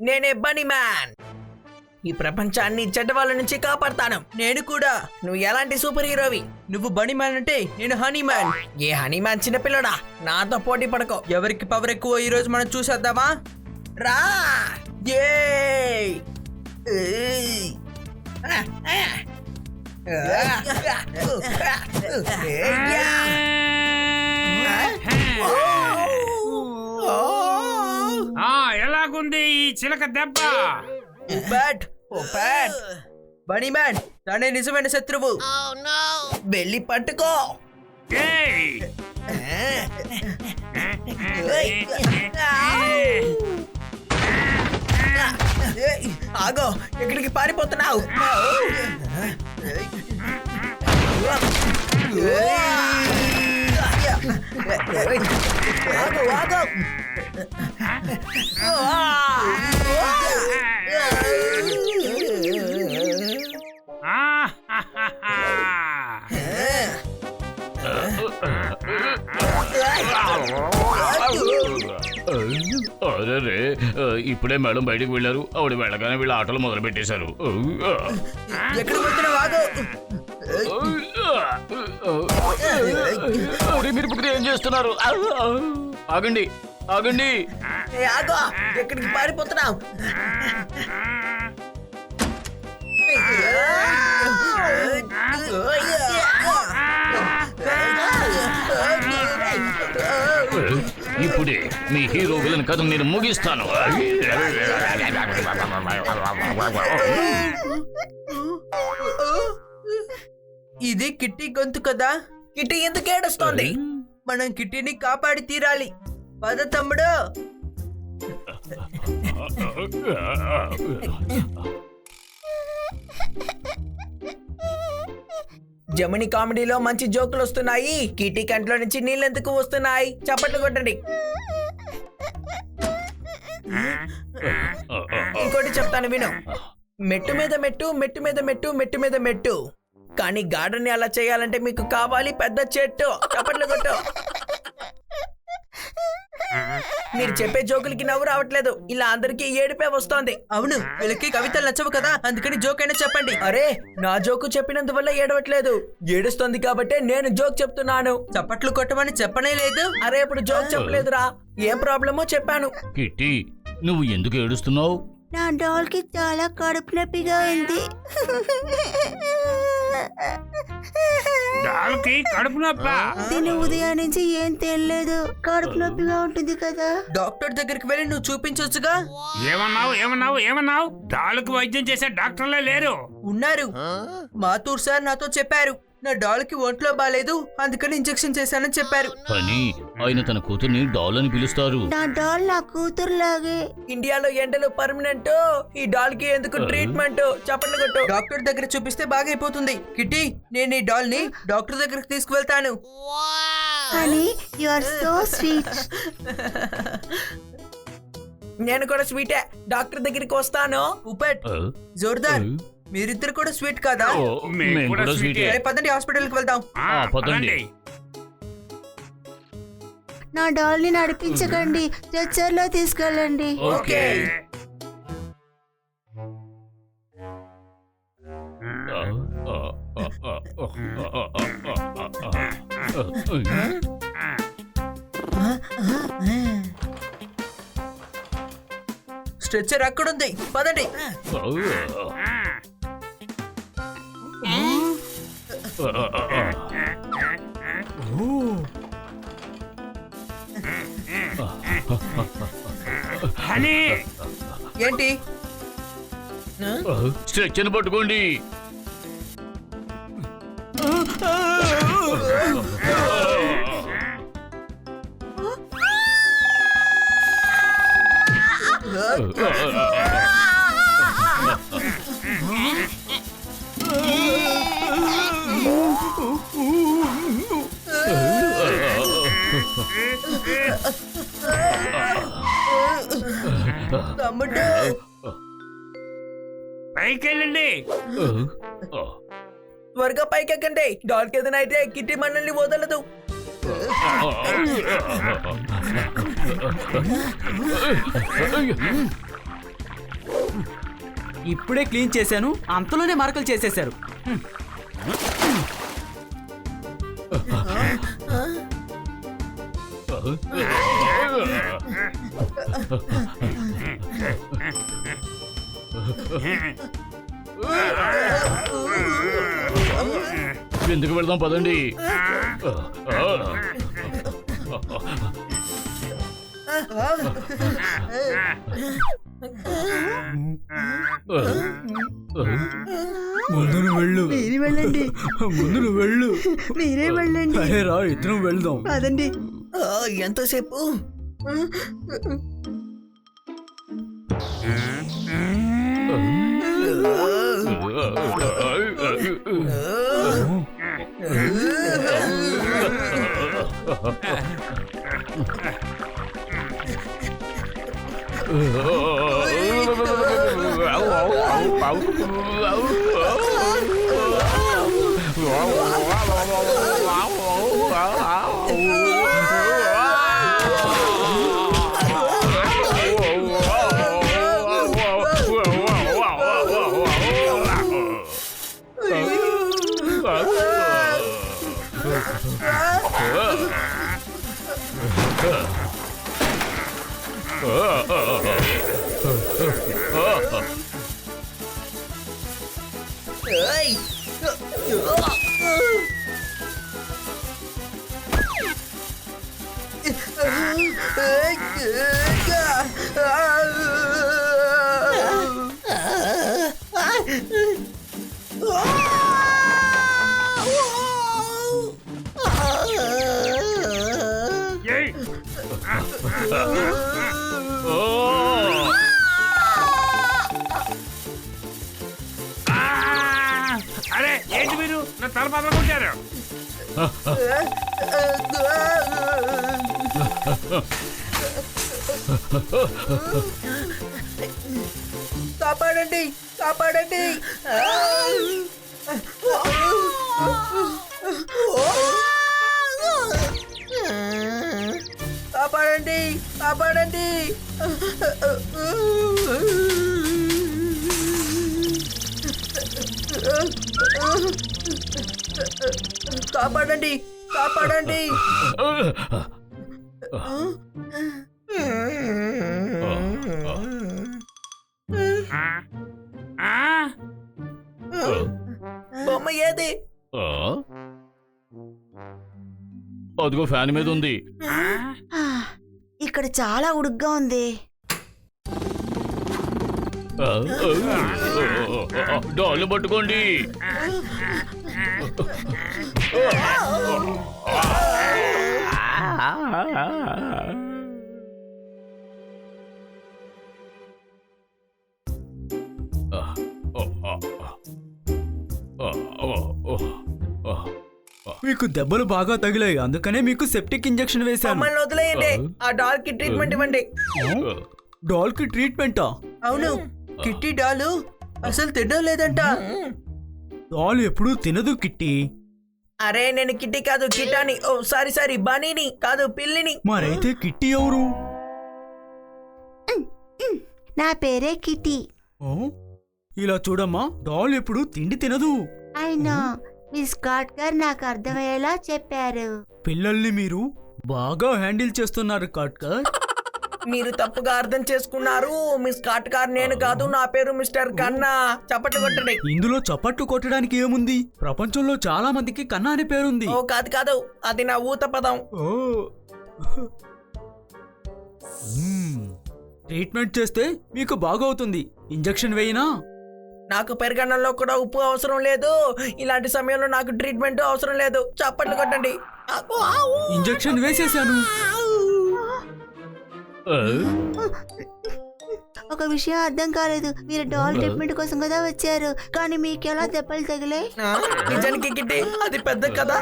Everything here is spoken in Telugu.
నేనే బనీ మ్యాన్. ఈ ప్రపంచాన్ని చెడ్డ వాళ్ళ నుంచి కాపాడతాను. నేను కూడా. నువ్వు ఎలాంటి సూపర్ హీరోవి? నువ్వు బనీ మ్యాన్ అంటే నేను హనీ మ్యాన్. ఏ హనీ మ్యాన్ చిన్నపిల్లడా, నాతో పోటీ పడకో. ఎవరికి పవర్ ఎక్కువ ఈ రోజు మనం చూసేద్దామా? రా. ఏయ్! ఎలాగుంది ఈ చిలక దెబ్బ? బ్యాట్ బనీ మ్యాన్ తనే నిజమైన శత్రువు. వెళ్ళి పట్టుకో. ఏయ్! ఆగో, ఎక్కడికి పారిపోతున్నావు? ఆగో, ఆగో. అరే ఇప్పుడే మేడం బయటికి వెళ్ళారు. ఆవిడ వెళ్ళగానే వీళ్ళ ఆటలు మొదలు పెట్టేశారు. ఎక్కడికి వెళ్తున్నావు? ఆగు. మీరు ఇప్పుడు ఏం చేస్తున్నారు? ఆగండి, ఆగండి. ఆగో, ఎక్కడికి పారిపోతున్నావు? ఇప్పుడే మీ హీరో విలన్ కథను నేను ముగిస్తాను. ఇది కిట్టి గొంతు కదా. కిట్టి ఎందుకు ఏడుస్తోంది? మనం కిట్టిని కాపాడి తీరాలి. పద తమ్ముడు. జమిని కామెడీలో మంచి జోకులు వస్తున్నాయి. కిట్టి కంట్లో నుంచి నీళ్ళు ఎందుకు వస్తున్నాయి? చప్పట్లు కొట్టండి. ఇంకోటి చెప్తాను విను. మెట్టు మీద మెట్టు, మెట్టు మీద మెట్టు, మెట్టు మీద మెట్టు. కానీ గార్డెన్ ని అలా చేయాలంటే మీకు కావాలి పెద్ద చెట్టు. చప్పట్లు కొట్టు. మీరు చెప్పే జోకులకి నవ్వు రావట్లేదు. ఇలా అందరికీ ఏడుపే వస్తోంది. అవును, వీళ్ళకి కవితలు నచ్చవు కదా, అందుకని జోక్ అయినా చెప్పండి. అరే, నా జోకు చెప్పినందువల్ల ఏడవట్లేదు. ఏడుస్తోంది కాబట్టి నేను జోక్ చెప్తున్నాను. చప్పట్లు కొట్టమని చెప్పనే లేదు. అరే, ఇప్పుడు జోక్ చెప్పలేదురా. ఏం ప్రాబ్లమో చెప్పాను. కిట్టి, నువ్వు ఎందుకు ఏడుస్తున్నావు? నా డాల్ కి చాలా కడుపు నొప్పిగా ఉంది. డాల్కి కడుపు నొప్ప? దీని ఉదయం నుంచి ఏం తెలియలేదు. కడుపు నొప్పిగా ఉంటుంది కదా. డాక్టర్ దగ్గరికి వెళ్ళి నువ్వు చూపించొచ్చుగా. ఏమన్నావు? డాల్కి వైద్యం చేసే డాక్టర్లే లేరు. ఉన్నారు. మాతూర్ సార్ నాతో చెప్పారు. నా డాల్ కి ఒంట్లో బాలేదు, అందుకని ఇంజెక్షన్ చేశానని చెప్పారు. కానీ ఆయన తన కూతుర్ని డాల్ అని పిలుస్తారు. నా డాల్ నా కూతురు లాగే. ఇండియాలో ఎండలు పర్మనెంట్. ఈ డాల్ కి ఎందుకు ట్రీట్మెంట్? చప్పట్లు కొట్టు. డాక్టర్ దగ్గర చూపిస్తే బాగైపోతుంది. కిట్టి, నేను ఈ డాల్ ని డాక్టర్ దగ్గరికి తీసుకువెళ్తాను. Honey, you are so sweet. నేను కూడా స్వీటే. డాక్టర్ దగ్గరికి వస్తాను. ఉపేట్, జోర్దార్, మీరిద్దరు కూడా స్వీట్ కదా? మేము కూడా స్వీటే. సరే, పదండి హాస్పిటల్కి వెళ్దాం. పదండి. నా డాల్ ని నడిపించకండి, స్ట్రెచ్చర్లో తీసుకెళ్ళండి. ఓకే. స్ట్రెచ్చర్ అక్కడుంది, పదండి. హనీ, ఏంటి? స్ట్రెచ్చర్ పట్టుకోండి. తమ్ముడు, పైకెళ్ళండి. త్వరగా పైకెక్కండి. డాల్కి ఏదైనా అయితే కిట్టి మనల్ని వదలదు. ఇప్పుడే క్లీన్ చేశాను, అంతలోనే మరకలు చేసేశారు. ఎందుకు వెళ్దాం పదండి. ముందు నువ్వు వెళ్ళు, మీరు వెళ్ళండి, ముందు నువ్వు వెళ్ళు. మీరే వెళ్ళండి. అరే రా, ఇద్దరం వెళ్దాం. అదండి. ఎంతసేపు? అరే ఏంటి మీరు నా తల పదకొట్టారు? కాపాడండి, కాపాడండి. కాపాడండి, కాపాడండి. కాపాడండి, కాపాడండి. బొమ్మ ఏది? అదిగో ఫ్యాన్ మీద ఉంది. ఇక్కడ చాలా ఉడుగ్గా ఉంది. డాళ్ళు పట్టుకోండి. మీకు దెబ్బలు బాగా తగిలాయి, అందుకనే మీకు సెప్టిక్ ఇంజెక్షన్ వేశాను. మమ్మల్ని వదిలేయండి. ఆ డాల్ కి ట్రీట్మెంట్ ఇవ్వండి. డాల్ కి ట్రీట్మెంటా? అవును, కిట్టి డాలు అసలు తినడం లేదంట. డాల్ ఎప్పుడూ తినదు కిట్టి. అరే నేను కిట్టి కాదు, కిటాని. ఓ సారీ, బనీని కాదు, పిల్లిని. మరైతే కిట్టి ఎవరు? నా పేరే కిట్టి. ఓ, ఇలా చూడమ్మా, డాల్ ఎప్పుడు తిండి తినదు. అయినా మీ స్కాట్ గారు నాకు అర్థమయ్యేలా చెప్పారు. పిల్లల్ని మీరు బాగా హ్యాండిల్ చేస్తున్నారు కాట్కర్. మీరు తప్పుగా అర్థం చేసుకున్నారు. మిస్ కాట్కార్ నేను కాదు, నా పేరు మిస్టర్ కన్నా. చప్పట్లు కొట్టండి. ఇందులో చప్పట్లు కొట్టడానికి ఏముంది? ప్రపంచంలో చాలా మందికి కన్నా అనే పేరుంది. ఓ కాదు, అది నా ఊత పదం. ఓ, ట్రీట్మెంట్ చేస్తే మీకు బాగవుతుంది. ఇంజెక్షన్ వేయినా? నాకు పెరుగన్నంలో కూడా ఉప్పు అవసరం లేదు. ఇలాంటి సమయంలో నాకు ట్రీట్మెంట్ అవసరం లేదు. చప్పట్లు కొట్టండి. ఇంజెక్షన్ వేసేసాను. ఒక విషయం అర్థం కాలేదు. మీరు డాల్ ట్రీట్మెంట్ కోసం కదా వచ్చారు, కానీ మీకు ఎలా దెబ్బలు తగిలే? నిజానికి కిట్టి అది పెద్ద కదా.